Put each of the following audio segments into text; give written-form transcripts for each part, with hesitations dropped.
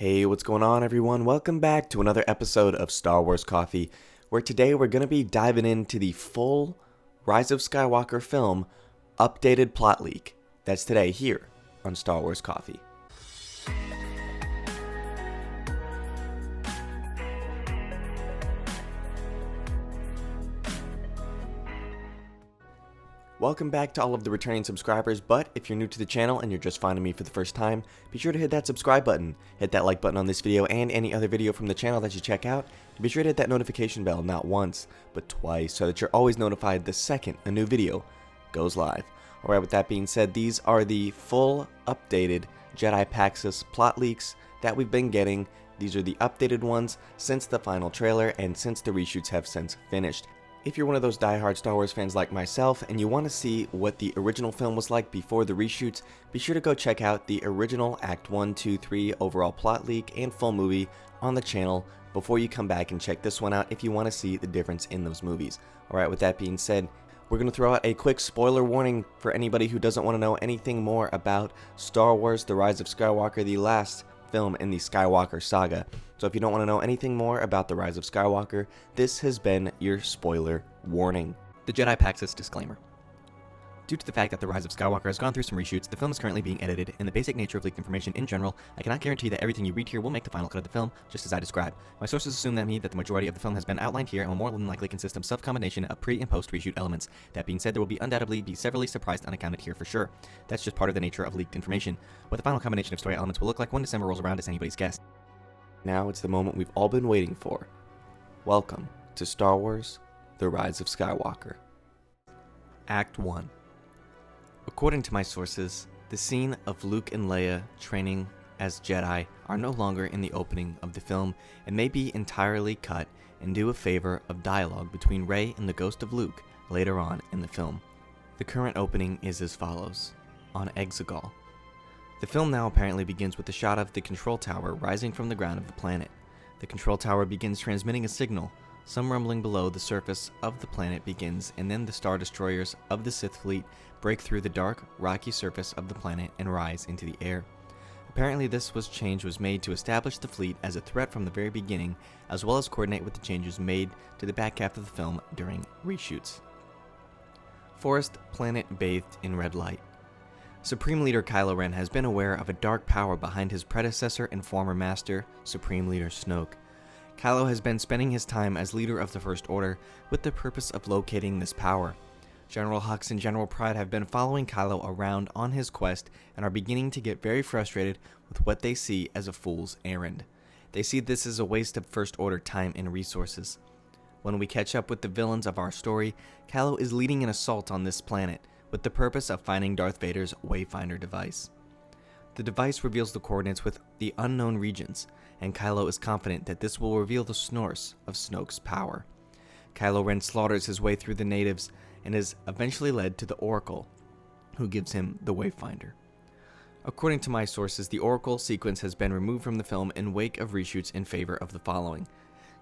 Hey, what's going on everyone? Welcome back to another episode of Star Wars Coffee, where today we're going to be diving into the full Rise of Skywalker film updated plot leak. That's today here on Star Wars Coffee. Welcome back to all of the returning subscribers, but if you're new to the channel and you're just finding me for the first time, be sure to hit that subscribe button, hit that like button on this video and any other video from the channel that you check out, and be sure to hit that notification bell not once, but twice, so that you're always notified the second a new video goes live. Alright, with that being said, these are the full updated Jedi Paxos plot leaks that we've been getting. These are the updated ones since the final trailer and since the reshoots have since finished. If you're one of those diehard Star Wars fans like myself and you want to see what the original film was like before the reshoots, be sure to go check out the original Act 1, 2, 3 overall plot leak and full movie on the channel before you come back and check this one out if you want to see the difference in those movies. Alright, with that being said, we're going to throw out a quick spoiler warning for anybody who doesn't want to know anything more about Star Wars: The Rise of Skywalker, the last film in the Skywalker saga. So if you don't want to know anything more about The Rise of Skywalker, this has been your spoiler warning. The Jedi Paxos disclaimer. Due to the fact that The Rise of Skywalker has gone through some reshoots, the film is currently being edited, and the basic nature of leaked information in general, I cannot guarantee that everything you read here will make the final cut of the film, just as I describe. My sources assume that the majority of the film has been outlined here and will more than likely consist of some combination of pre- and post-reshoot elements. That being said, there will undoubtedly be severally surprised unaccounted here for sure. That's just part of the nature of leaked information. What the final combination of story elements will look like when December rolls around is anybody's guess. Now it's the moment we've all been waiting for. Welcome to Star Wars: The Rise of Skywalker. Act 1. According to my sources, the scene of Luke and Leia training as Jedi are no longer in the opening of the film and may be entirely cut in lieu of favor of dialogue between Rey and the ghost of Luke later on in the film. The current opening is as follows. On Exegol. The film now apparently begins with a shot of the control tower rising from the ground of the planet. The control tower begins transmitting a signal. Some rumbling below the surface of the planet begins, and then the Star Destroyers of the Sith fleet break through the dark, rocky surface of the planet and rise into the air. Apparently this change was made to establish the fleet as a threat from the very beginning, as well as coordinate with the changes made to the back half of the film during reshoots. Forest planet bathed in red light. Supreme Leader Kylo Ren has been aware of a dark power behind his predecessor and former master, Supreme Leader Snoke. Kylo has been spending his time as leader of the First Order with the purpose of locating this power. General Hux and General Pryde have been following Kylo around on his quest and are beginning to get very frustrated with what they see as a fool's errand. They see this as a waste of First Order time and resources. When we catch up with the villains of our story, Kylo is leading an assault on this planet with the purpose of finding Darth Vader's Wayfinder device. The device reveals the coordinates with the unknown regions, and Kylo is confident that this will reveal the source of Snoke's power. Kylo Ren slaughters his way through the natives and is eventually led to the Oracle, who gives him the Wayfinder. According to my sources, the Oracle sequence has been removed from the film in wake of reshoots in favor of the following.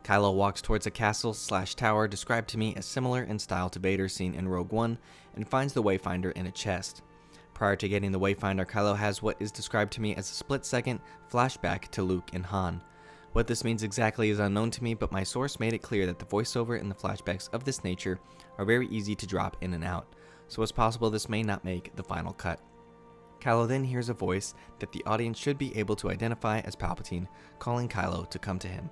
Kylo walks towards a castle/tower described to me as similar in style to Vader's seen in Rogue One and finds the Wayfinder in a chest. Prior to getting the Wayfinder, Kylo has what is described to me as a split-second flashback to Luke and Han. What this means exactly is unknown to me, but my source made it clear that the voiceover and the flashbacks of this nature are very easy to drop in and out, so it's possible this may not make the final cut. Kylo then hears a voice that the audience should be able to identify as Palpatine, calling Kylo to come to him.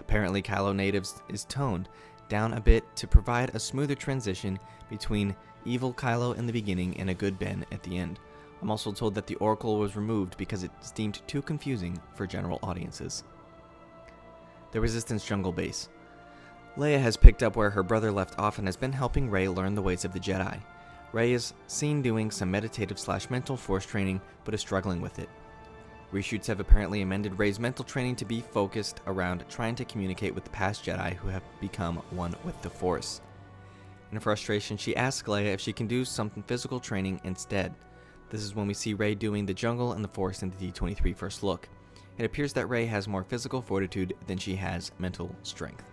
Apparently Kylo natives is toned down a bit to provide a smoother transition between evil Kylo in the beginning and a good Ben at the end. I'm also told that the Oracle was removed because it's deemed too confusing for general audiences. The Resistance Jungle Base. Leia has picked up where her brother left off and has been helping Rey learn the ways of the Jedi. Rey is seen doing some meditative/mental force training, but is struggling with it. Reshoots have apparently amended Rey's mental training to be focused around trying to communicate with the past Jedi who have become one with the Force. In frustration, she asks Leia if she can do some physical training instead. This is when we see Rey doing the jungle and the Force in the D23 first look. It appears that Rey has more physical fortitude than she has mental strength.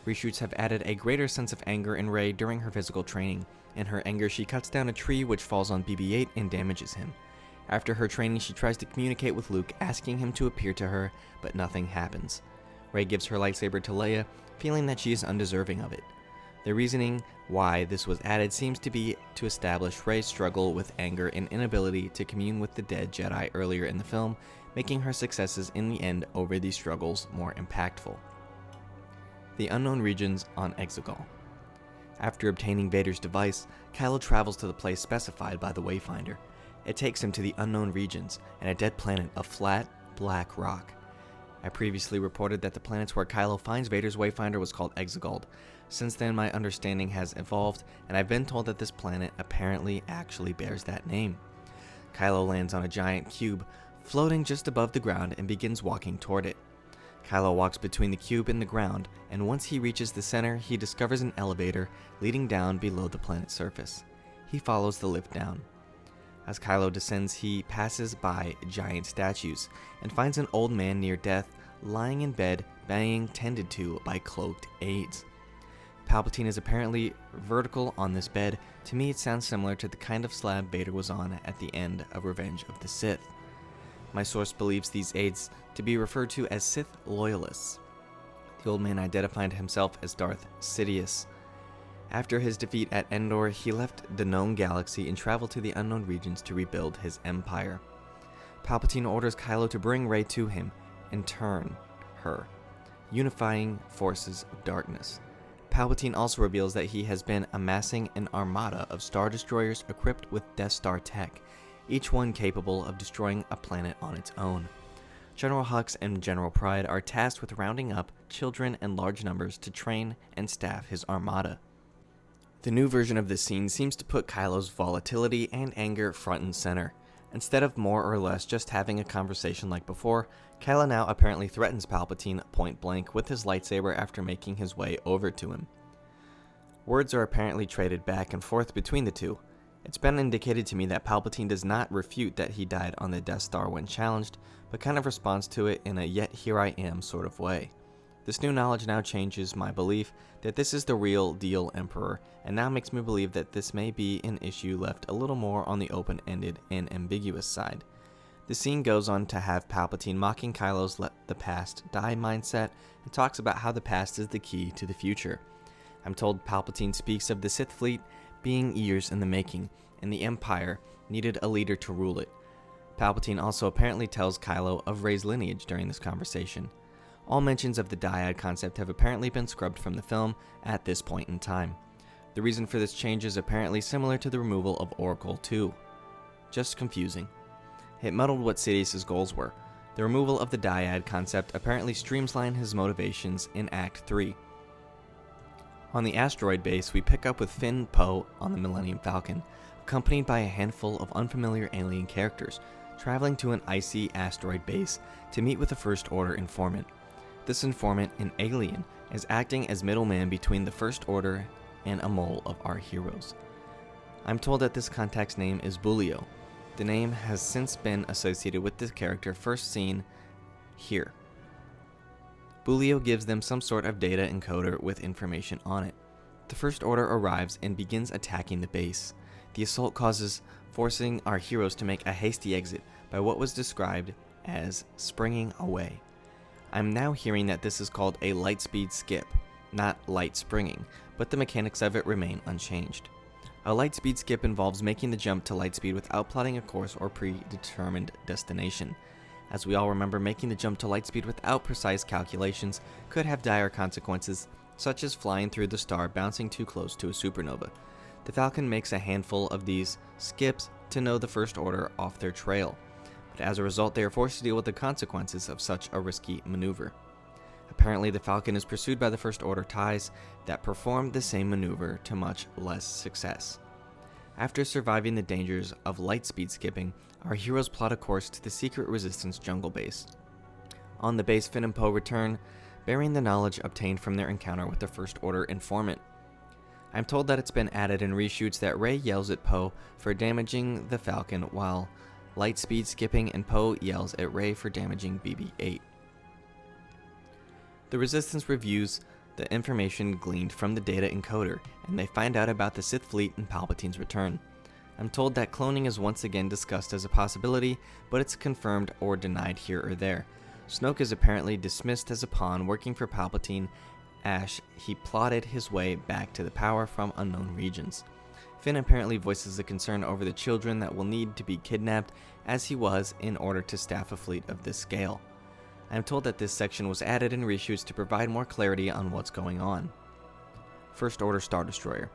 Reshoots have added a greater sense of anger in Rey during her physical training. In her anger, she cuts down a tree which falls on BB-8 and damages him. After her training, she tries to communicate with Luke, asking him to appear to her, but nothing happens. Rey gives her lightsaber to Leia, feeling that she is undeserving of it. The reasoning why this was added seems to be to establish Rey's struggle with anger and inability to commune with the dead Jedi earlier in the film, making her successes in the end over these struggles more impactful. The unknown regions on Exegol. After obtaining Vader's device, Kylo travels to the place specified by the Wayfinder. It takes him to the unknown regions and a dead planet of flat, black rock. I previously reported that the planets where Kylo finds Vader's Wayfinder was called Exegol. Since then, my understanding has evolved, and I've been told that this planet apparently actually bears that name. Kylo lands on a giant cube, floating just above the ground, and begins walking toward it. Kylo walks between the cube and the ground, and once he reaches the center, he discovers an elevator leading down below the planet's surface. He follows the lift down. As Kylo descends, he passes by giant statues, and finds an old man near death, lying in bed, being tended to by cloaked aides. Palpatine is apparently vertical on this bed. To me, it sounds similar to the kind of slab Vader was on at the end of Revenge of the Sith. My source believes these aides to be referred to as Sith loyalists. The old man identified himself as Darth Sidious. After his defeat at Endor, he left the known galaxy and traveled to the unknown regions to rebuild his empire. Palpatine orders Kylo to bring Rey to him and turn her, unifying forces of darkness. Palpatine also reveals that he has been amassing an armada of Star Destroyers equipped with Death Star tech, each one capable of destroying a planet on its own. General Hux and General Pryde are tasked with rounding up children in large numbers to train and staff his armada. The new version of this scene seems to put Kylo's volatility and anger front and center. Instead of more or less just having a conversation like before, Kylo now apparently threatens Palpatine point blank with his lightsaber after making his way over to him. Words are apparently traded back and forth between the two. It's been indicated to me that Palpatine does not refute that he died on the Death Star when challenged, but kind of responds to it in a yet here I am sort of way. This new knowledge now changes my belief that this is the real deal Emperor, and now makes me believe that this may be an issue left a little more on the open-ended and ambiguous side. The scene goes on to have Palpatine mocking Kylo's let the past die mindset and talks about how the past is the key to the future. I'm told Palpatine speaks of the Sith fleet being years in the making, and the Empire needed a leader to rule it. Palpatine also apparently tells Kylo of Rey's lineage during this conversation. All mentions of the dyad concept have apparently been scrubbed from the film at this point in time. The reason for this change is apparently similar to the removal of Oracle 2. Just confusing. It muddled what Sidious's goals were. The removal of the dyad concept apparently streamlined his motivations in Act 3. On the asteroid base, we pick up with Finn Poe on the Millennium Falcon, accompanied by a handful of unfamiliar alien characters, traveling to an icy asteroid base to meet with a First Order informant. This informant, an alien, is acting as middleman between the First Order and a mole of our heroes. I'm told that this contact's name is Bulio. The name has since been associated with the character first seen here. Bulio gives them some sort of data encoder with information on it. The First Order arrives and begins attacking the base. The assault causes forcing our heroes to make a hasty exit by what was described as springing away. I'm now hearing that this is called a lightspeed skip, not light springing, but the mechanics of it remain unchanged. A lightspeed skip involves making the jump to lightspeed without plotting a course or predetermined destination. As we all remember, making the jump to lightspeed without precise calculations could have dire consequences, such as flying through the star bouncing too close to a supernova. The Falcon makes a handful of these skips to know the First Order off their trail, but as a result they are forced to deal with the consequences of such a risky maneuver. Apparently the Falcon is pursued by the First Order TIEs that perform the same maneuver to much less success. After surviving the dangers of lightspeed skipping, our heroes plot a course to the secret Resistance jungle base. On the base, Finn and Poe return, bearing the knowledge obtained from their encounter with the First Order informant. I'm told that it's been added in reshoots that Rey yells at Poe for damaging the Falcon while lightspeed skipping, and Poe yells at Rey for damaging BB-8. The Resistance reviews the information gleaned from the data encoder, and they find out about the Sith fleet and Palpatine's return. I'm told that cloning is once again discussed as a possibility, but it's confirmed or denied here or there. Snoke is apparently dismissed as a pawn working for Palpatine as he plotted his way back to the power from unknown regions. Finn apparently voices a concern over the children that will need to be kidnapped as he was in order to staff a fleet of this scale. I am told that this section was added in reshoots to provide more clarity on what's going on. First Order Star Destroyer.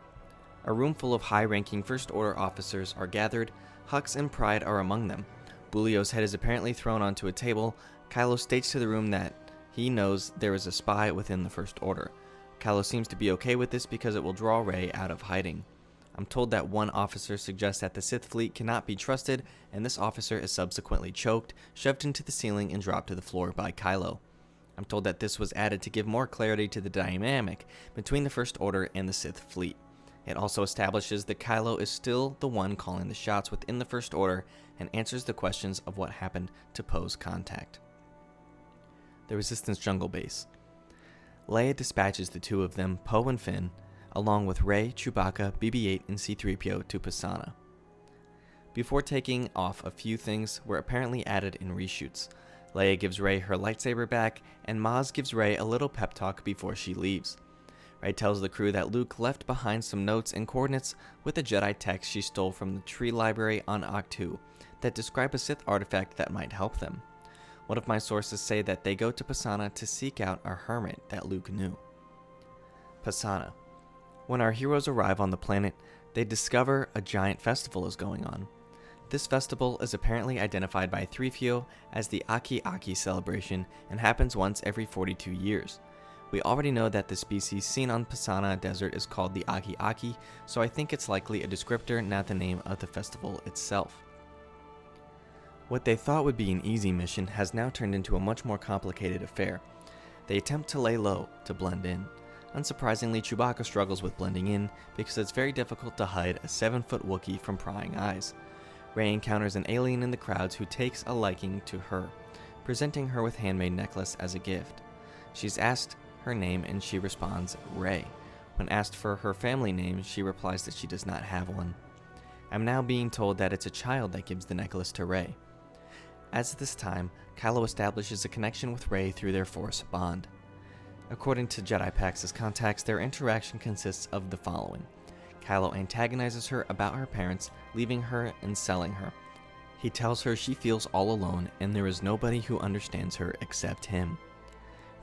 A room full of high-ranking First Order officers are gathered. Hux and Pride are among them. Bulio's head is apparently thrown onto a table. Kylo states to the room that he knows there is a spy within the First Order. Kylo seems to be okay with this because it will draw Rey out of hiding. I'm told that one officer suggests that the Sith fleet cannot be trusted, and this officer is subsequently choked, shoved into the ceiling, and dropped to the floor by Kylo. I'm told that this was added to give more clarity to the dynamic between the First Order and the Sith fleet. It also establishes that Kylo is still the one calling the shots within the First Order and answers the questions of what happened to Poe's contact. The Resistance Jungle Base. Leia dispatches the two of them, Poe and Finn, along with Rey, Chewbacca, BB-8, and C-3PO to Pasaana. Before taking off, a few things were apparently added in reshoots. Leia gives Rey her lightsaber back, and Maz gives Rey a little pep talk before she leaves. Rey tells the crew that Luke left behind some notes and coordinates with the Jedi text she stole from the tree library on Ahch-To that describe a Sith artifact that might help them. One of my sources say that they go to Pasaana to seek out a hermit that Luke knew. Pasaana. When our heroes arrive on the planet, they discover a giant festival is going on. This festival is apparently identified by 3PO as the Aki-Aki celebration and happens once every 42 years. We already know that the species seen on Pasaana Desert is called the Aki-Aki, so I think it's likely a descriptor, not the name of the festival itself. What they thought would be an easy mission has now turned into a much more complicated affair. They attempt to lay low, to blend in. Unsurprisingly, Chewbacca struggles with blending in because it's very difficult to hide a 7-foot Wookiee from prying eyes. Rey encounters an alien in the crowds who takes a liking to her, presenting her with handmade necklace as a gift. She's asked her name and she responds, Rey. When asked for her family name, she replies that she does not have one. I'm now being told that it's a child that gives the necklace to Rey. As of this time, Kylo establishes a connection with Rey through their Force bond. According to Jedi Pax's contacts, their interaction consists of the following. Kylo antagonizes her about her parents, leaving her and selling her. He tells her she feels all alone and there is nobody who understands her except him.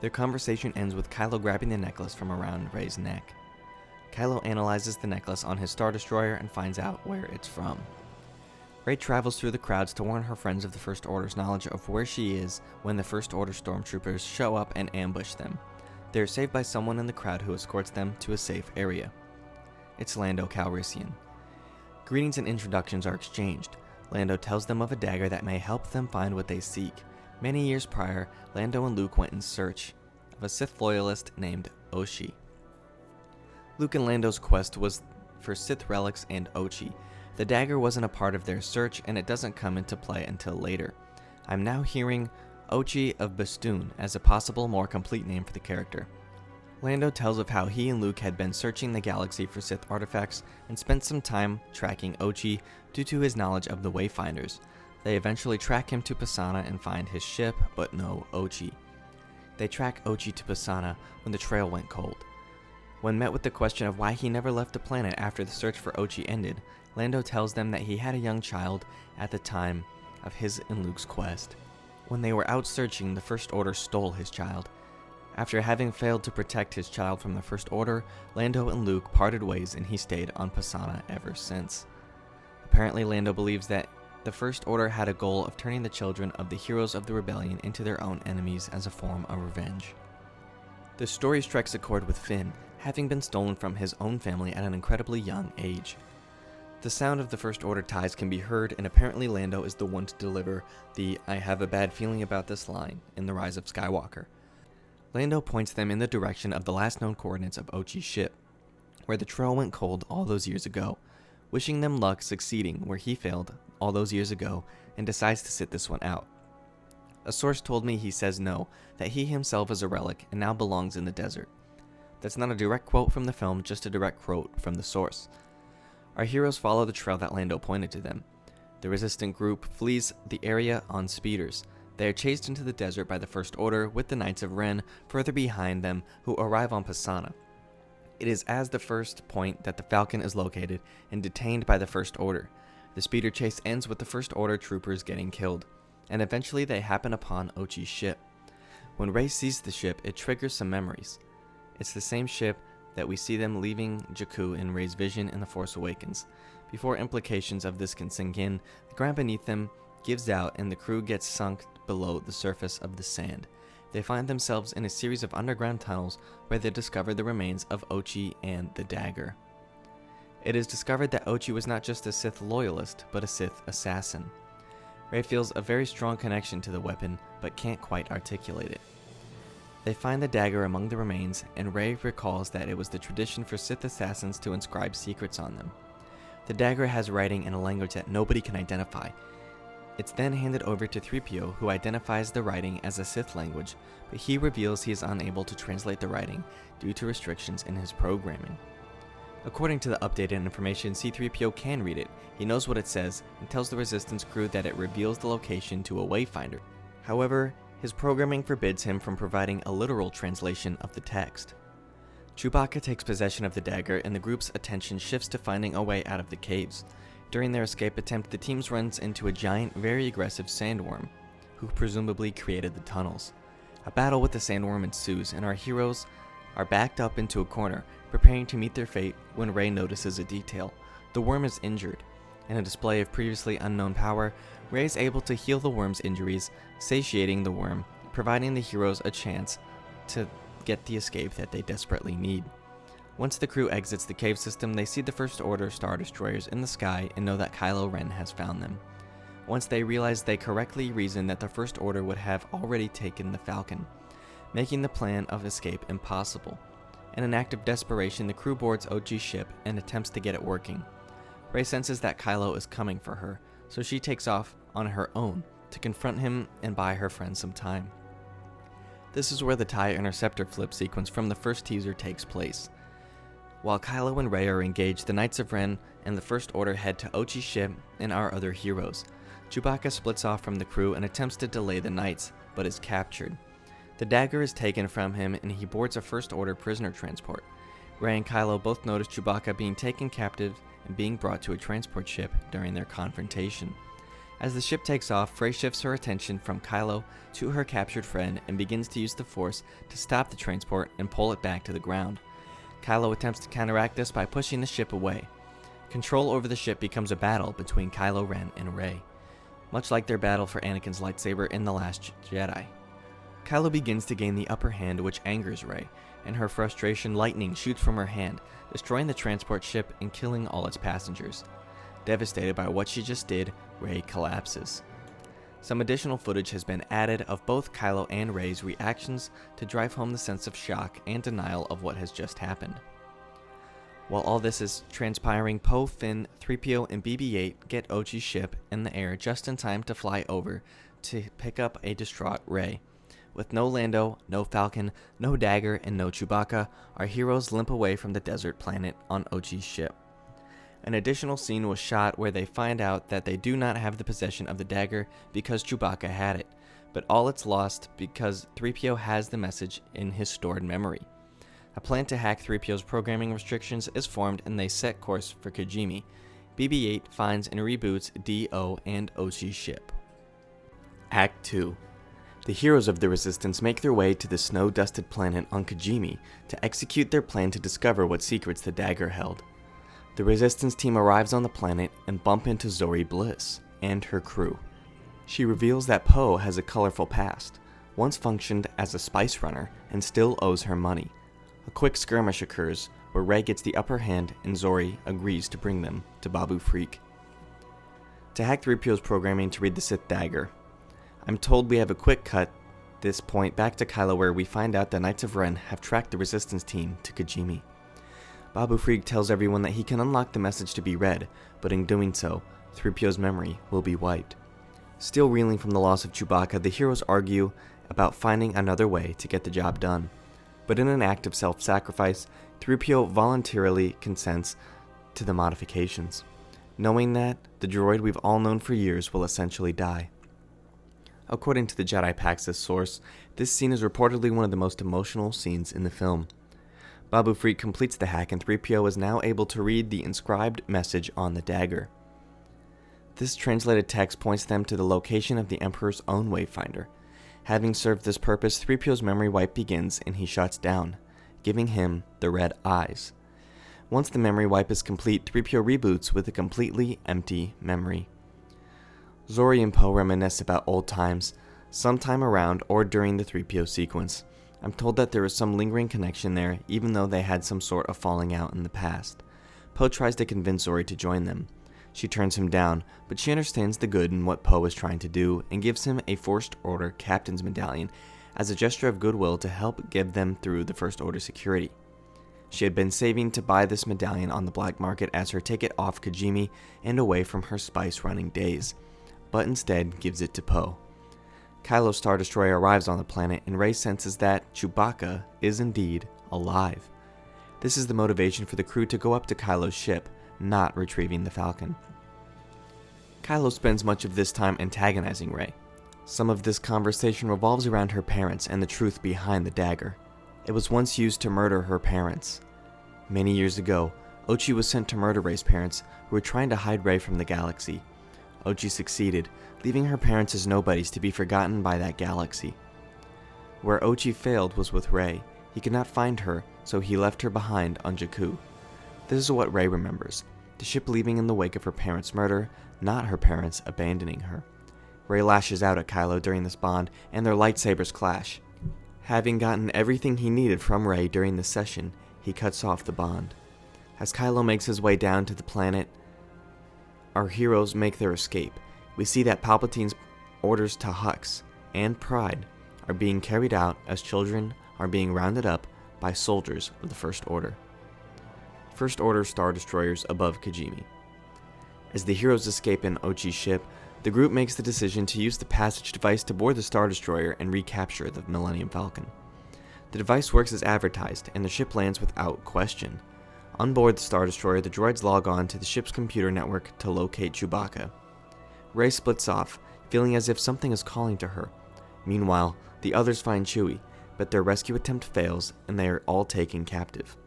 Their conversation ends with Kylo grabbing the necklace from around Rey's neck. Kylo analyzes the necklace on his Star Destroyer and finds out where it's from. Rey travels through the crowds to warn her friends of the First Order's knowledge of where she is when the First Order stormtroopers show up and ambush them. They are saved by someone in the crowd who escorts them to a safe area. It's Lando Calrissian. Greetings and introductions are exchanged. Lando tells them of a dagger that may help them find what they seek. Many years prior, Lando and Luke went in search of a Sith loyalist named Ochi. Luke and Lando's quest was for Sith relics and Ochi. The dagger wasn't a part of their search and it doesn't come into play until later. I'm now hearing Ochi of Bastoon as a possible more complete name for the character. Lando tells of how he and Luke had been searching the galaxy for Sith artifacts and spent some time tracking Ochi due to his knowledge of the Wayfinders. They eventually track him to Pasaana and find his ship, but no Ochi. They track Ochi to Pasaana when the trail went cold. When met with the question of why he never left the planet after the search for Ochi ended, Lando tells them that he had a young child at the time of his and Luke's quest. When they were out searching, the First Order stole his child. After having failed to protect his child from the First Order, Lando and Luke parted ways and he stayed on Pasaana ever since. Apparently, Lando believes that the First Order had a goal of turning the children of the heroes of the rebellion into their own enemies as a form of revenge. The story strikes a chord with Finn, having been stolen from his own family at an incredibly young age. The sound of the First Order ties can be heard, and apparently Lando is the one to deliver the "I have a bad feeling about this" line in The Rise of Skywalker. Lando points them in the direction of the last known coordinates of Ochi's ship, where the trail went cold all those years ago, wishing them luck succeeding where he failed all those years ago, and decides to sit this one out. A source told me he says no, that he himself is a relic and now belongs in the desert. That's not a direct quote from the film, just a direct quote from the source. Our heroes follow the trail that Lando pointed to them. The resistant group flees the area on speeders. They are chased into the desert by the First Order, with the Knights of Ren further behind them, who arrive on Pisana. It is as the first point that the Falcon is located and detained by the First Order. The speeder chase ends with the First Order troopers getting killed, and eventually they happen upon Ochi's ship. When Rey sees the ship, it triggers some memories. It's the same ship that we see them leaving Jakku in Rey's vision in The Force Awakens. Before implications of this can sink in, the ground beneath them gives out and the crew gets sunk below the surface of the sand. They find themselves in a series of underground tunnels where they discover the remains of Ochi and the Dagger. It is discovered that Ochi was not just a Sith loyalist, but a Sith assassin. Rey feels a very strong connection to the weapon, but can't quite articulate it. They find the dagger among the remains, and Rey recalls that it was the tradition for Sith assassins to inscribe secrets on them. The dagger has writing in a language that nobody can identify. It's then handed over to 3PO, who identifies the writing as a Sith language, but he reveals he is unable to translate the writing due to restrictions in his programming. According to the updated information, C-3PO can read it. He knows what it says and tells the Resistance crew that it reveals the location to a wayfinder. However, his programming forbids him from providing a literal translation of the text. Chewbacca takes possession of the dagger and the group's attention shifts to finding a way out of the caves. During their escape attempt, the team runs into a giant, very aggressive sandworm, who presumably created the tunnels. A battle with the sandworm ensues, and our heroes are backed up into a corner, preparing to meet their fate when Rey notices a detail. The worm is injured. In a display of previously unknown power, Rey is able to heal the worm's injuries, satiating the worm, providing the heroes a chance to get the escape that they desperately need. Once the crew exits the cave system, they see the First Order Star Destroyers in the sky and know that Kylo Ren has found them. Once they realize, they correctly reason that the First Order would have already taken the Falcon, making the plan of escape impossible. In an act of desperation, the crew boards Ochi's ship and attempts to get it working. Rey senses that Kylo is coming for her, so she takes off on her own to confront him and buy her friend some time. This is where the TIE Interceptor flip sequence from the first teaser takes place. While Kylo and Rey are engaged, the Knights of Ren and the First Order head to Ochi's ship and our other heroes. Chewbacca splits off from the crew and attempts to delay the Knights, but is captured. The dagger is taken from him and he boards a First Order prisoner transport. Rey and Kylo both notice Chewbacca being taken captive and being brought to a transport ship during their confrontation. As the ship takes off, Rey shifts her attention from Kylo to her captured friend and begins to use the Force to stop the transport and pull it back to the ground. Kylo attempts to counteract this by pushing the ship away. Control over the ship becomes a battle between Kylo Ren and Rey, much like their battle for Anakin's lightsaber in The Last Jedi. Kylo begins to gain the upper hand, which angers Rey. In her frustration, lightning shoots from her hand, destroying the transport ship and killing all its passengers. Devastated by what she just did, Rey collapses. Some additional footage has been added of both Kylo and Rey's reactions to drive home the sense of shock and denial of what has just happened. While all this is transpiring, Poe, Finn, 3PO, and BB-8 get Ochi's ship in the air just in time to fly over to pick up a distraught Rey. With no Lando, no Falcon, no Dagger, and no Chewbacca, our heroes limp away from the desert planet on Ochi's ship. An additional scene was shot where they find out that they do not have the possession of the dagger because Chewbacca had it, but all it's lost because 3PO has the message in his stored memory. A plan to hack 3PO's programming restrictions is formed and they set course for Kijimi. BB-8 finds and reboots D-O and Ochi's ship. Act 2. The heroes of the Resistance make their way to the snow-dusted planet on Kijimi to execute their plan to discover what secrets the dagger held. The Resistance team arrives on the planet and bump into Zoe Bliss and her crew. She reveals that Poe has a colorful past, once functioned as a spice runner and still owes her money. A quick skirmish occurs where Rey gets the upper hand and Zoe agrees to bring them to Babu Frik. To hack 3PO's programming to read the Sith dagger. I'm told we have a quick cut this point back to Kylo where we find out the Knights of Ren have tracked the Resistance team to Kijimi. Babu Frik tells everyone that he can unlock the message to be read, but in doing so, 3PO's memory will be wiped. Still reeling from the loss of Chewbacca, the heroes argue about finding another way to get the job done. But in an act of self-sacrifice, 3PO voluntarily consents to the modifications, knowing that the droid we've all known for years will essentially die. According to the Jedi Pax's source, this scene is reportedly one of the most emotional scenes in the film. Babu Frik completes the hack and 3PO is now able to read the inscribed message on the dagger. This translated text points them to the location of the Emperor's own wayfinder. Having served this purpose, 3PO's memory wipe begins and he shuts down, giving him the red eyes. Once the memory wipe is complete, 3PO reboots with a completely empty memory. Zori and Poe reminisce about old times, sometime around or during the 3PO sequence. I'm told that there is some lingering connection there, even though they had some sort of falling out in the past. Poe tries to convince Zori to join them. She turns him down, but she understands the good in what Poe is trying to do and gives him a First Order Captain's Medallion as a gesture of goodwill to help get them through the First Order security. She had been saving to buy this medallion on the black market as her ticket off Kijimi and away from her spice-running days, but instead gives it to Poe. Kylo's Star Destroyer arrives on the planet and Rey senses that Chewbacca is indeed alive. This is the motivation for the crew to go up to Kylo's ship, not retrieving the Falcon. Kylo spends much of this time antagonizing Rey. Some of this conversation revolves around her parents and the truth behind the dagger. It was once used to murder her parents. Many years ago, Ochi was sent to murder Rey's parents, who were trying to hide Rey from the galaxy. Ochi succeeded, leaving her parents as nobodies to be forgotten by that galaxy. Where Ochi failed was with Rey. He could not find her, so he left her behind on Jakku. This is what Rey remembers, the ship leaving in the wake of her parents' murder, not her parents abandoning her. Rey lashes out at Kylo during this bond, and their lightsabers clash. Having gotten everything he needed from Rey during this session, he cuts off the bond. As Kylo makes his way down to the planet, our heroes make their escape. We see that Palpatine's orders to Hux and Pride are being carried out as children are being rounded up by soldiers of the First Order. First Order Star Destroyers above Kijimi. As the heroes escape in Ochi's ship, the group makes the decision to use the passage device to board the Star Destroyer and recapture the Millennium Falcon. The device works as advertised, and the ship lands without question. On board the Star Destroyer, the droids log on to the ship's computer network to locate Chewbacca. Rey splits off, feeling as if something is calling to her. Meanwhile, the others find Chewie, but their rescue attempt fails and they are all taken captive.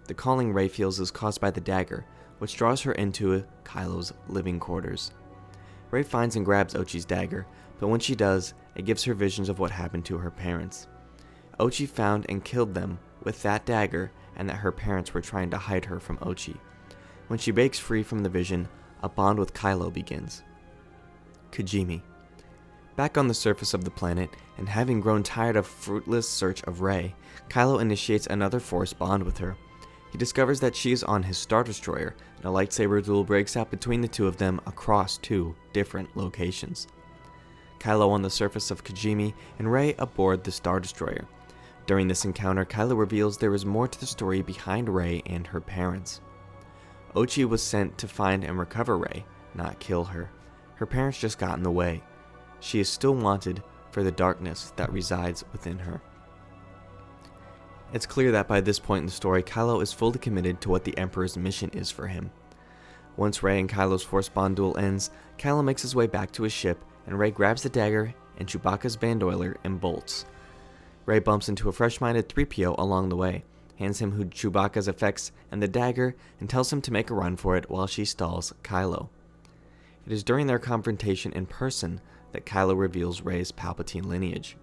The calling Rey feels is caused by the dagger, which draws her into Kylo's living quarters. Rey finds and grabs Ochi's dagger, but when she does, it gives her visions of what happened to her parents. Ochi found and killed them with that dagger, and that her parents were trying to hide her from Ochi. When she breaks free from the vision, a bond with Kylo begins. Kijimi. Back on the surface of the planet, and having grown tired of fruitless search of Rey, Kylo initiates another Force bond with her. He discovers that she is on his Star Destroyer, and a lightsaber duel breaks out between the two of them across 2 different locations. Kylo on the surface of Kijimi, and Rey aboard the Star Destroyer. During this encounter, Kylo reveals there is more to the story behind Rey and her parents. Ochi was sent to find and recover Rey, not kill her. Her parents just got in the way. She is still wanted for the darkness that resides within her. It's clear that by this point in the story, Kylo is fully committed to what the Emperor's mission is for him. Once Rey and Kylo's Force bond duel ends, Kylo makes his way back to his ship, and Rey grabs the dagger and Chewbacca's bandoiler and bolts. Rey bumps into a fresh-minded 3PO along the way, hands him Chewbacca's effects and the dagger, and tells him to make a run for it while she stalls Kylo. It is during their confrontation in person that Kylo reveals Rey's Palpatine lineage.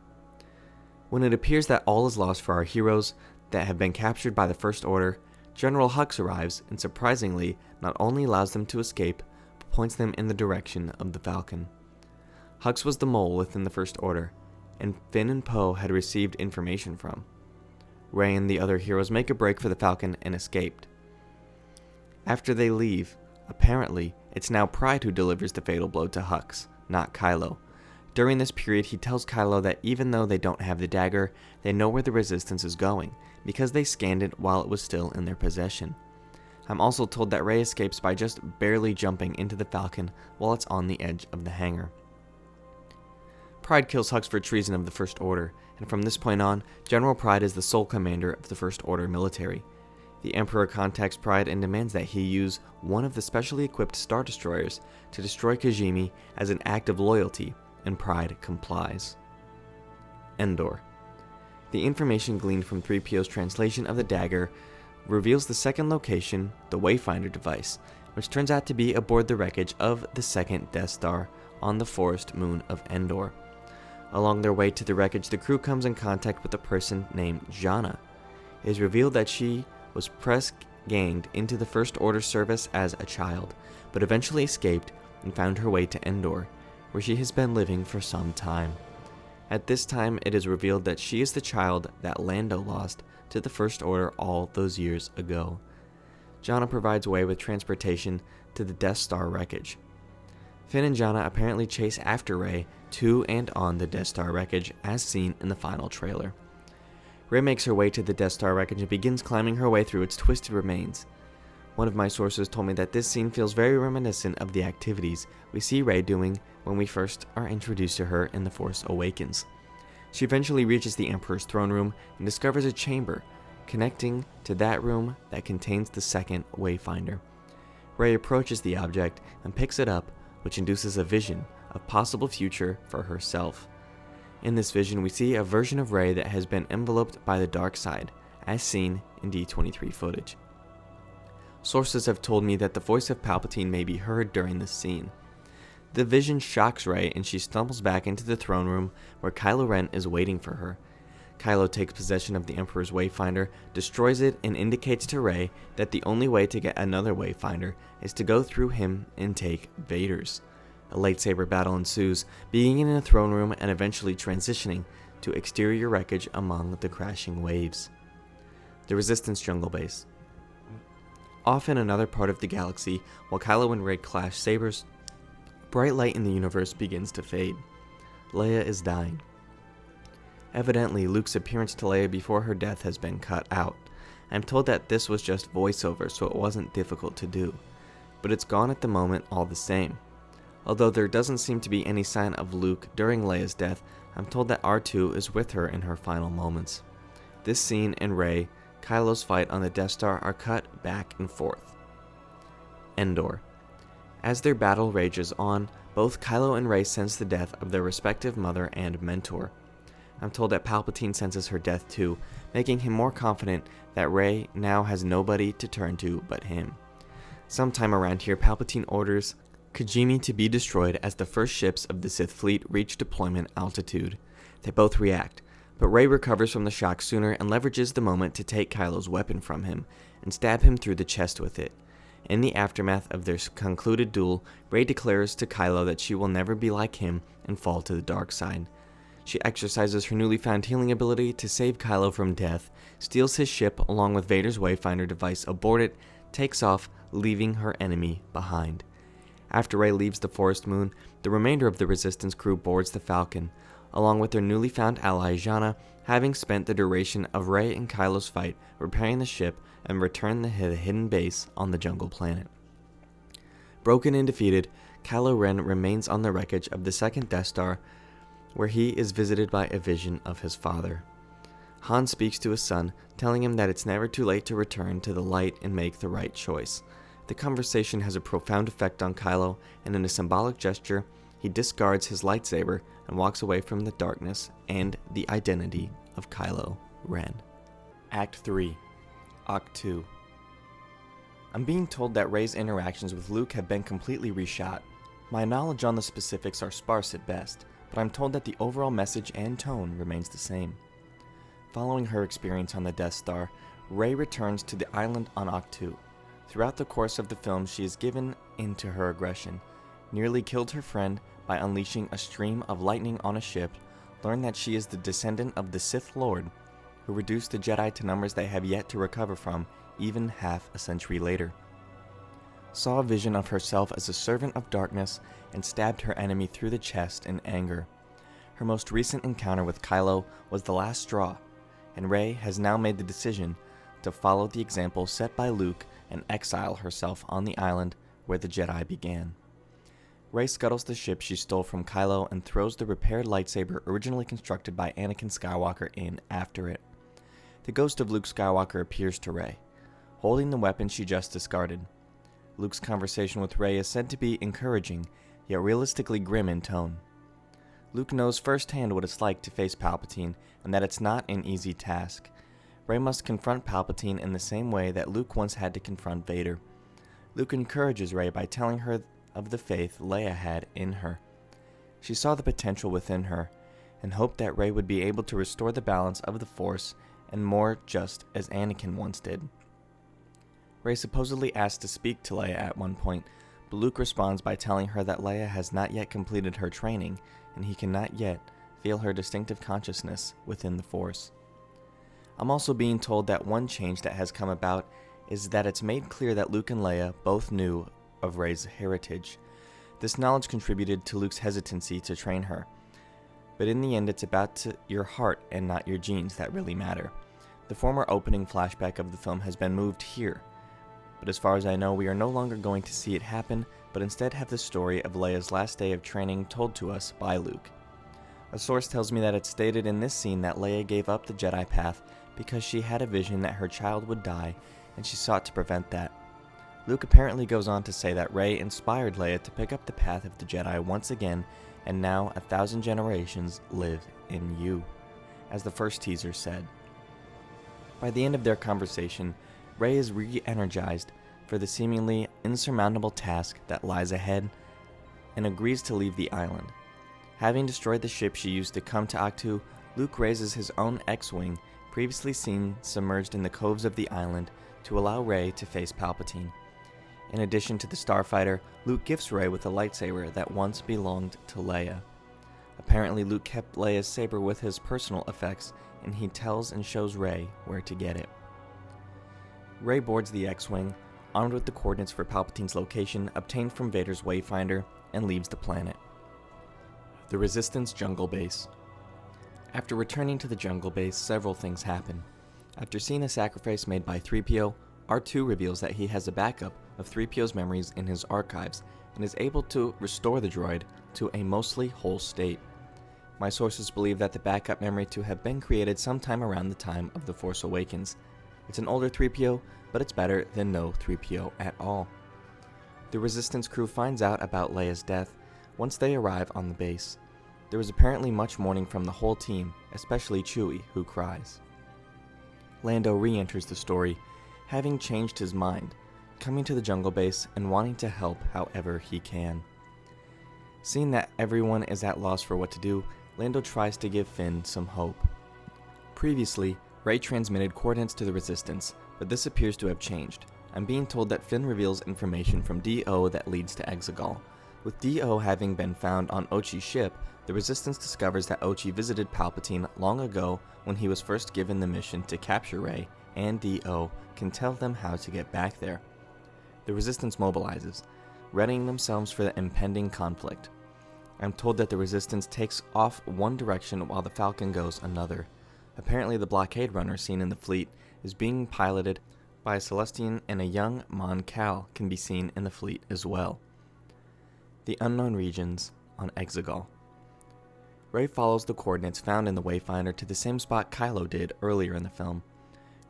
When it appears that all is lost for our heroes that have been captured by the First Order, General Hux arrives and surprisingly not only allows them to escape, but points them in the direction of the Falcon. Hux was the mole within the First Order, and Finn and Poe had received information from. Rey and the other heroes make a break for the Falcon and escaped. After they leave, apparently, it's now Pride who delivers the fatal blow to Hux, not Kylo. During this period, he tells Kylo that even though they don't have the dagger, they know where the Resistance is going, because they scanned it while it was still in their possession. I'm also told that Rey escapes by just barely jumping into the Falcon while it's on the edge of the hangar. Pride kills Hux for treason of the First Order, and from this point on, General Pride is the sole commander of the First Order military. The Emperor contacts Pride and demands that he use one of the specially equipped Star Destroyers to destroy Kijimi as an act of loyalty, and Pride complies. Endor. The information gleaned from 3PO's translation of the Dagger reveals the second location, the Wayfinder device, which turns out to be aboard the wreckage of the second Death Star on the forest moon of Endor. Along their way to the wreckage, the crew comes in contact with a person named Jannah. It is revealed that she was press-ganged into the First Order service as a child, but eventually escaped and found her way to Endor, where she has been living for some time. At this time, it is revealed that she is the child that Lando lost to the First Order all those years ago. Jannah provides Way with transportation to the Death Star wreckage. Finn and Jannah apparently chase after Rey to and on the Death Star wreckage as seen in the final trailer. Rey makes her way to the Death Star wreckage and begins climbing her way through its twisted remains. One of my sources told me that this scene feels very reminiscent of the activities we see Rey doing when we first are introduced to her in The Force Awakens. She eventually reaches the Emperor's throne room and discovers a chamber connecting to that room that contains the second Wayfinder. Rey approaches the object and picks it up, which induces a vision of possible future for herself. In this vision, we see a version of Rey that has been enveloped by the dark side, as seen in D23 footage. Sources have told me that the voice of Palpatine may be heard during this scene. The vision shocks Rey and she stumbles back into the throne room where Kylo Ren is waiting for her. Kylo takes possession of the Emperor's Wayfinder, destroys it, and indicates to Rey that the only way to get another Wayfinder is to go through him and take Vader's. A lightsaber battle ensues, beginning in the throne room and eventually transitioning to exterior wreckage among the crashing waves. The Resistance Jungle Base. Off in another part of the galaxy, while Kylo and Rey clash sabers, bright light in the universe begins to fade. Leia is dying. Evidently, Luke's appearance to Leia before her death has been cut out. I'm told that this was just voiceover, so it wasn't difficult to do. But it's gone at the moment all the same. Although there doesn't seem to be any sign of Luke during Leia's death, I'm told that R2 is with her in her final moments. This scene and Rey, Kylo's fight on the Death Star are cut back and forth. Endor. As their battle rages on, both Kylo and Rey sense the death of their respective mother and mentor. I'm told that Palpatine senses her death too, making him more confident that Rey now has nobody to turn to but him. Sometime around here, Palpatine orders Kijimi to be destroyed as the first ships of the Sith fleet reach deployment altitude. They both react, but Rey recovers from the shock sooner and leverages the moment to take Kylo's weapon from him and stab him through the chest with it. In the aftermath of their concluded duel, Rey declares to Kylo that she will never be like him and fall to the dark side. She exercises her newly found healing ability to save Kylo from death, steals his ship along with Vader's Wayfinder device aboard it, takes off, leaving her enemy behind. After Rey leaves the forest moon, the remainder of the Resistance crew boards the Falcon, along with their newly found ally Jannah, having spent the duration of Rey and Kylo's fight repairing the ship and return the hidden base on the jungle planet. Broken and defeated, Kylo Ren remains on the wreckage of the second Death Star, where he is visited by a vision of his father. Han speaks to his son, telling him that it's never too late to return to the light and make the right choice. The conversation has a profound effect on Kylo, and in a symbolic gesture, he discards his lightsaber and walks away from the darkness and the identity of Kylo Ren. Act 3. Ahch-To. I'm being told that Rey's interactions with Luke have been completely reshot. My knowledge on the specifics are sparse at best, but I'm told that the overall message and tone remains the same. Following her experience on the Death Star, Rey returns to the island on Ahch-To. Throughout the course of the film, she is given into her aggression, nearly killed her friend by unleashing a stream of lightning on a ship, learned that she is the descendant of the Sith Lord, who reduced the Jedi to numbers they have yet to recover from, even half a century later. Saw a vision of herself as a servant of darkness and stabbed her enemy through the chest in anger. Her most recent encounter with Kylo was the last straw, and Rey has now made the decision to follow the example set by Luke and exile herself on the island where the Jedi began. Rey scuttles the ship she stole from Kylo and throws the repaired lightsaber originally constructed by Anakin Skywalker in after it. The ghost of Luke Skywalker appears to Rey. holding the weapon she just discarded. Luke's conversation with Rey is said to be encouraging, yet realistically grim in tone. Luke knows firsthand what it's like to face Palpatine, and that it's not an easy task. Rey must confront Palpatine in the same way that Luke once had to confront Vader. Luke encourages Rey by telling her of the faith Leia had in her. She saw the potential within her, and hoped that Rey would be able to restore the balance of the Force, and more just as Anakin once did. Rey supposedly asked to speak to Leia at one point, but Luke responds by telling her that Leia has not yet completed her training, and he cannot yet feel her distinctive consciousness within the Force. I'm also being told that one change that has come about is that it's made clear that Luke and Leia both knew of Rey's heritage. This knowledge contributed to Luke's hesitancy to train her. But in the end, it's about your heart and not your genes that really matter. The former opening flashback of the film has been moved here, but as far as I know, we are no longer going to see it happen, but instead have the story of Leia's last day of training told to us by Luke. A source tells me that it's stated in this scene that Leia gave up the Jedi path because she had a vision that her child would die, and she sought to prevent that. Luke apparently goes on to say that Rey inspired Leia to pick up the path of the Jedi once again, and now 1,000 generations live in you, as the first teaser said. By the end of their conversation, Rey is re-energized for the seemingly insurmountable task that lies ahead, and agrees to leave the island. Having destroyed the ship she used to come to Ahch-To, Luke raises his own X-Wing, previously seen submerged in the coves of the island, to allow Rey to face Palpatine. In addition to the starfighter, Luke gifts Rey with a lightsaber that once belonged to Leia. Apparently, Luke kept Leia's saber with his personal effects, and he tells and shows Rey where to get it. Rey boards the X-Wing, armed with the coordinates for Palpatine's location obtained from Vader's Wayfinder, and leaves the planet. The Resistance Jungle Base. After returning to the jungle base, several things happen. After seeing a sacrifice made by 3PO, R2 reveals that he has a backup of 3PO's memories in his archives, and is able to restore the droid to a mostly whole state. My sources believe that the backup memory to have been created sometime around the time of The Force Awakens. It's an older 3PO, but it's better than no 3PO at all. The Resistance crew finds out about Leia's death once they arrive on the base. There was apparently much mourning from the whole team, especially Chewie, who cries. Lando re-enters the story, having changed his mind, coming to the jungle base and wanting to help however he can. Seeing that everyone is at loss for what to do, Lando tries to give Finn some hope. Previously, Rey transmitted coordinates to the Resistance, but this appears to have changed. I'm being told that Finn reveals information from D.O. that leads to Exegol. With D.O. having been found on Ochi's ship, the Resistance discovers that Ochi visited Palpatine long ago when he was first given the mission to capture Rey, and D.O. can tell them how to get back there. The Resistance mobilizes, readying themselves for the impending conflict. I'm told that the Resistance takes off one direction while the Falcon goes another. Apparently the blockade runner seen in the fleet is being piloted by a Celestian, and a young Mon Cal can be seen in the fleet as well. The Unknown Regions on Exegol. Rey follows the coordinates found in the Wayfinder to the same spot Kylo did earlier in the film.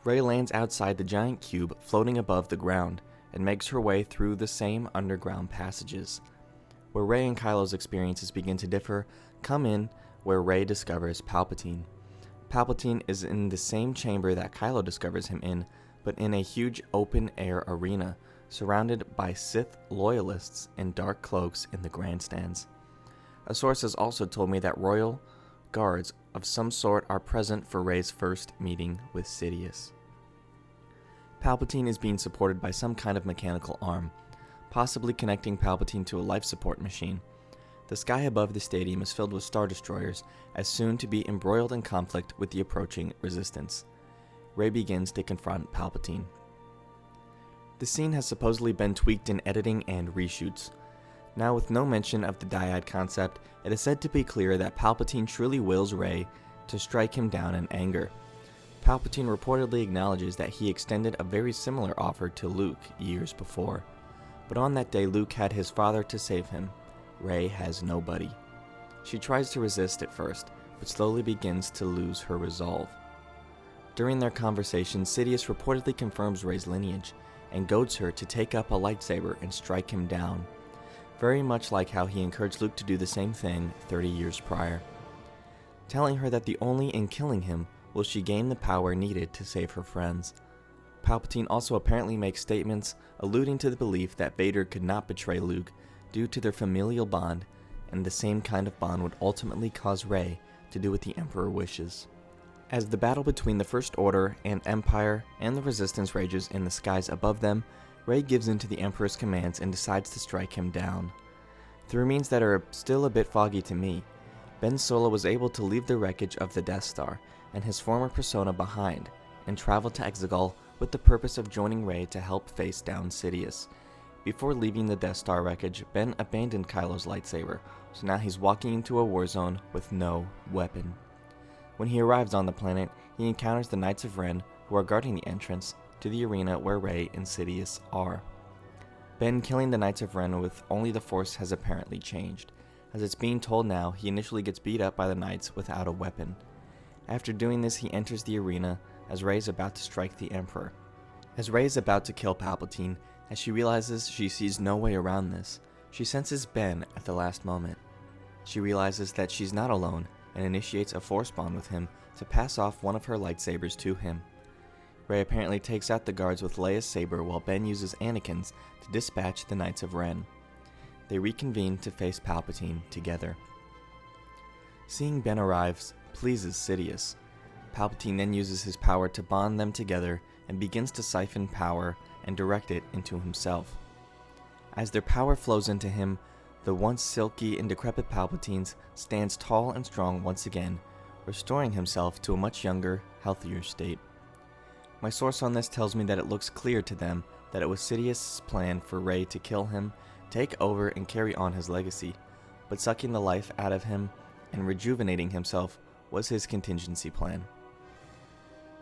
Rey lands outside the giant cube floating above the ground, and makes her way through the same underground passages. Where Rey and Kylo's experiences begin to differ, come in where Rey discovers Palpatine. Palpatine is in the same chamber that Kylo discovers him in, but in a huge open-air arena, surrounded by Sith loyalists in dark cloaks in the grandstands. A source has also told me that royal guards of some sort are present for Rey's first meeting with Sidious. Palpatine is being supported by some kind of mechanical arm, possibly connecting Palpatine to a life support machine. The sky above the stadium is filled with Star Destroyers, as soon to be embroiled in conflict with the approaching Resistance. Rey begins to confront Palpatine. The scene has supposedly been tweaked in editing and reshoots. Now, with no mention of the dyad concept, it is said to be clear that Palpatine truly wills Rey to strike him down in anger. Palpatine reportedly acknowledges that he extended a very similar offer to Luke years before. But on that day, Luke had his father to save him. Rey has nobody. She tries to resist at first, but slowly begins to lose her resolve. During their conversation, Sidious reportedly confirms Rey's lineage and goads her to take up a lightsaber and strike him down, very much like how he encouraged Luke to do the same thing 30 years prior, telling her that the only in killing him will she gain the power needed to save her friends. Palpatine also apparently makes statements alluding to the belief that Vader could not betray Luke due to their familial bond, and the same kind of bond would ultimately cause Rey to do what the Emperor wishes. As the battle between the First Order and Empire and the Resistance rages in the skies above them, Rey gives in to the Emperor's commands and decides to strike him down. Through means that are still a bit foggy to me, Ben Solo was able to leave the wreckage of the Death Star and his former persona behind and travel to Exegol with the purpose of joining Rey to help face down Sidious. Before leaving the Death Star wreckage, Ben abandoned Kylo's lightsaber, so now he's walking into a war zone with no weapon. When he arrives on the planet, he encounters the Knights of Ren, who are guarding the entrance to the arena where Rey and Sidious are. Ben killing the Knights of Ren with only the Force has apparently changed. As it's being told now, he initially gets beat up by the Knights without a weapon. After doing this, he enters the arena as Rey is about to strike the Emperor. As Rey is about to kill Palpatine, as she realizes she sees no way around this, she senses Ben at the last moment. She realizes that she's not alone and initiates a Force bond with him to pass off one of her lightsabers to him. Rey apparently takes out the guards with Leia's saber while Ben uses Anakin's to dispatch the Knights of Ren. They reconvene to face Palpatine together. Seeing Ben arrives pleases Sidious. Palpatine then uses his power to bond them together and begins to siphon power and direct it into himself. As their power flows into him, the once silky and decrepit Palpatine stands tall and strong once again, restoring himself to a much younger, healthier state. My source on this tells me that it looks clear to them that it was Sidious's plan for Rey to kill him, take over and carry on his legacy, but sucking the life out of him and rejuvenating himself was his contingency plan.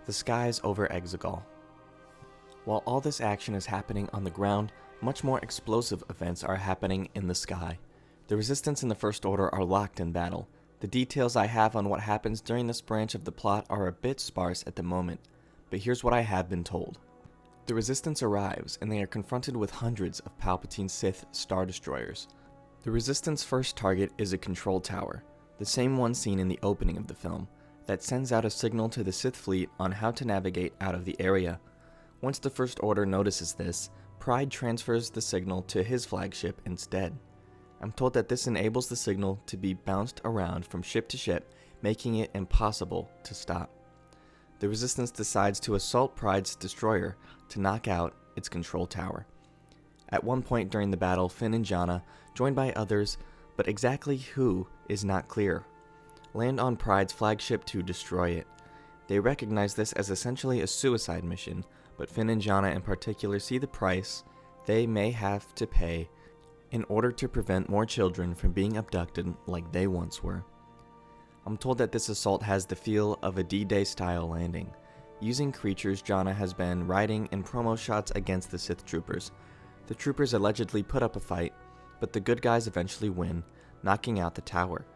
The skies over Exegol. While all this action is happening on the ground, much more explosive events are happening in the sky. The Resistance and the First Order are locked in battle. The details I have on what happens during this branch of the plot are a bit sparse at the moment, but here's what I have been told. The Resistance arrives, and they are confronted with hundreds of Palpatine's Sith Star Destroyers. The Resistance first target is a control tower, the same one seen in the opening of the film, that sends out a signal to the Sith fleet on how to navigate out of the area. Once the First Order notices this, Pride transfers the signal to his flagship instead. I'm told that this enables the signal to be bounced around from ship to ship, making it impossible to stop. The Resistance decides to assault Pride's destroyer to knock out its control tower. At one point during the battle, Finn and Janna, joined by others, but exactly who is not clear, land on Pride's flagship to destroy it. They recognize this as essentially a suicide mission, but Finn and Janna in particular see the price they may have to pay in order to prevent more children from being abducted like they once were. I'm told that this assault has the feel of a D-Day style landing, using creatures Janna has been riding in promo shots against the Sith Troopers. The Troopers allegedly put up a fight, but the good guys eventually win, knocking out the tower.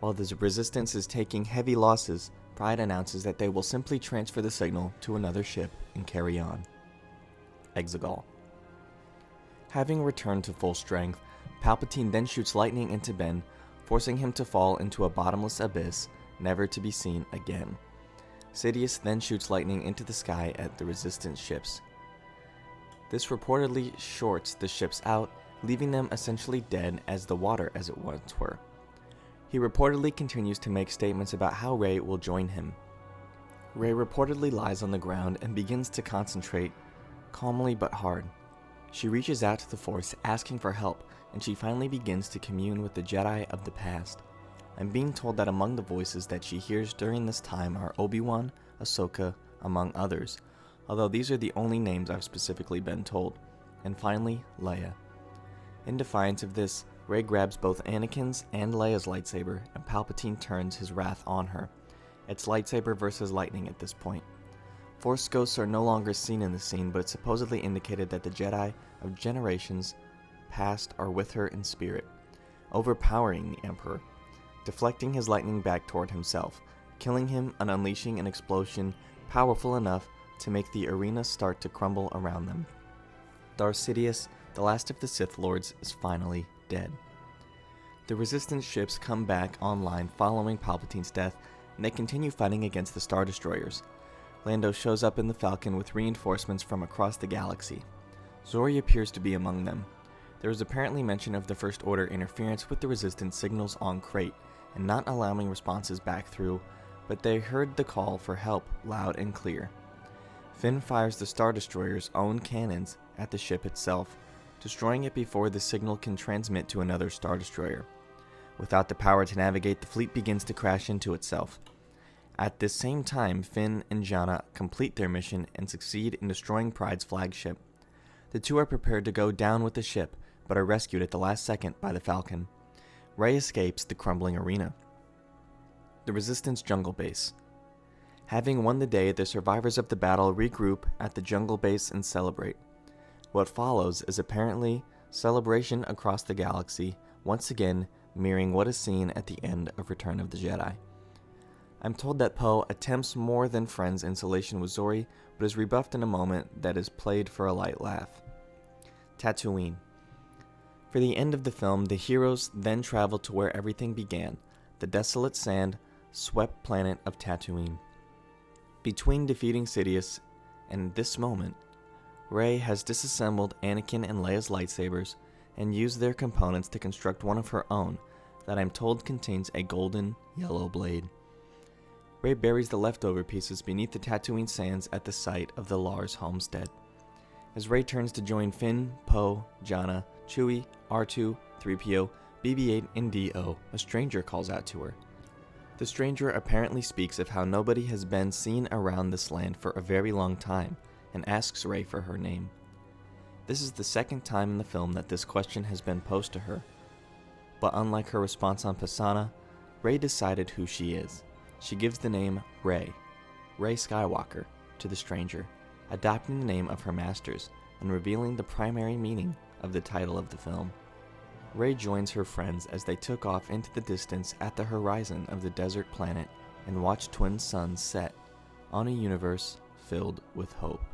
While the Resistance is taking heavy losses, Pride announces that they will simply transfer the signal to another ship and carry on. Exegol. Having returned to full strength, Palpatine then shoots lightning into Ben, forcing him to fall into a bottomless abyss, never to be seen again. Sidious then shoots lightning into the sky at the Resistance ships. This reportedly shorts the ships out, leaving them essentially dead as the water as it once were. He reportedly continues to make statements about how Rey will join him. Rey reportedly lies on the ground and begins to concentrate, calmly but hard. She reaches out to the Force asking for help, and she finally begins to commune with the Jedi of the past. I'm being told that among the voices that she hears during this time are Obi-Wan, Ahsoka, among others, although these are the only names I've specifically been told, and finally, Leia. In defiance of this, Rey grabs both Anakin's and Leia's lightsaber, and Palpatine turns his wrath on her. It's lightsaber versus lightning at this point. Force ghosts are no longer seen in the scene, but it's supposedly indicated that the Jedi of generations past are with her in spirit, overpowering the Emperor, deflecting his lightning back toward himself, killing him and unleashing an explosion powerful enough to make the arena start to crumble around them. Darth Sidious, the last of the Sith Lords, is finally dead. The Resistance ships come back online following Palpatine's death, and they continue fighting against the Star Destroyers. Lando shows up in the Falcon with reinforcements from across the galaxy. Zorii appears to be among them. There is apparently mention of the First Order interference with the Resistance signals on Crate, and not allowing responses back through, but they heard the call for help loud and clear. Finn fires the Star Destroyer's own cannons at the ship itself, destroying it before the signal can transmit to another Star Destroyer. Without the power to navigate, the fleet begins to crash into itself. At this same time, Finn and Jannah complete their mission and succeed in destroying Pride's flagship. The two are prepared to go down with the ship, but are rescued at the last second by the Falcon. Rey escapes the crumbling arena. The Resistance jungle base. Having won the day, the survivors of the battle regroup at the jungle base and celebrate. What follows is apparently celebration across the galaxy, once again mirroring what is seen at the end of Return of the Jedi. I'm told that Poe attempts more than friends insulation with Zorii, but is rebuffed in a moment that is played for a light laugh. Tatooine. For the end of the film, the heroes then travel to where everything began, the desolate sand-swept planet of Tatooine. Between defeating Sidious and this moment, Rey has disassembled Anakin and Leia's lightsabers and used their components to construct one of her own that I'm told contains a golden yellow blade. Rey buries the leftover pieces beneath the Tatooine sands at the site of the Lars homestead. As Rey turns to join Finn, Poe, Jannah, Chewie, R2, 3PO, BB-8, and D-O, a stranger calls out to her. The stranger apparently speaks of how nobody has been seen around this land for a very long time, and asks Rey for her name. This is the second time in the film that this question has been posed to her, but unlike her response on Pisana, Rey decided who she is. She gives the name Rey Skywalker, to the stranger, adopting the name of her masters and revealing the primary meaning of the title of the film. Rey joins her friends as they took off into the distance at the horizon of the desert planet and watched twin suns set on a universe filled with hope.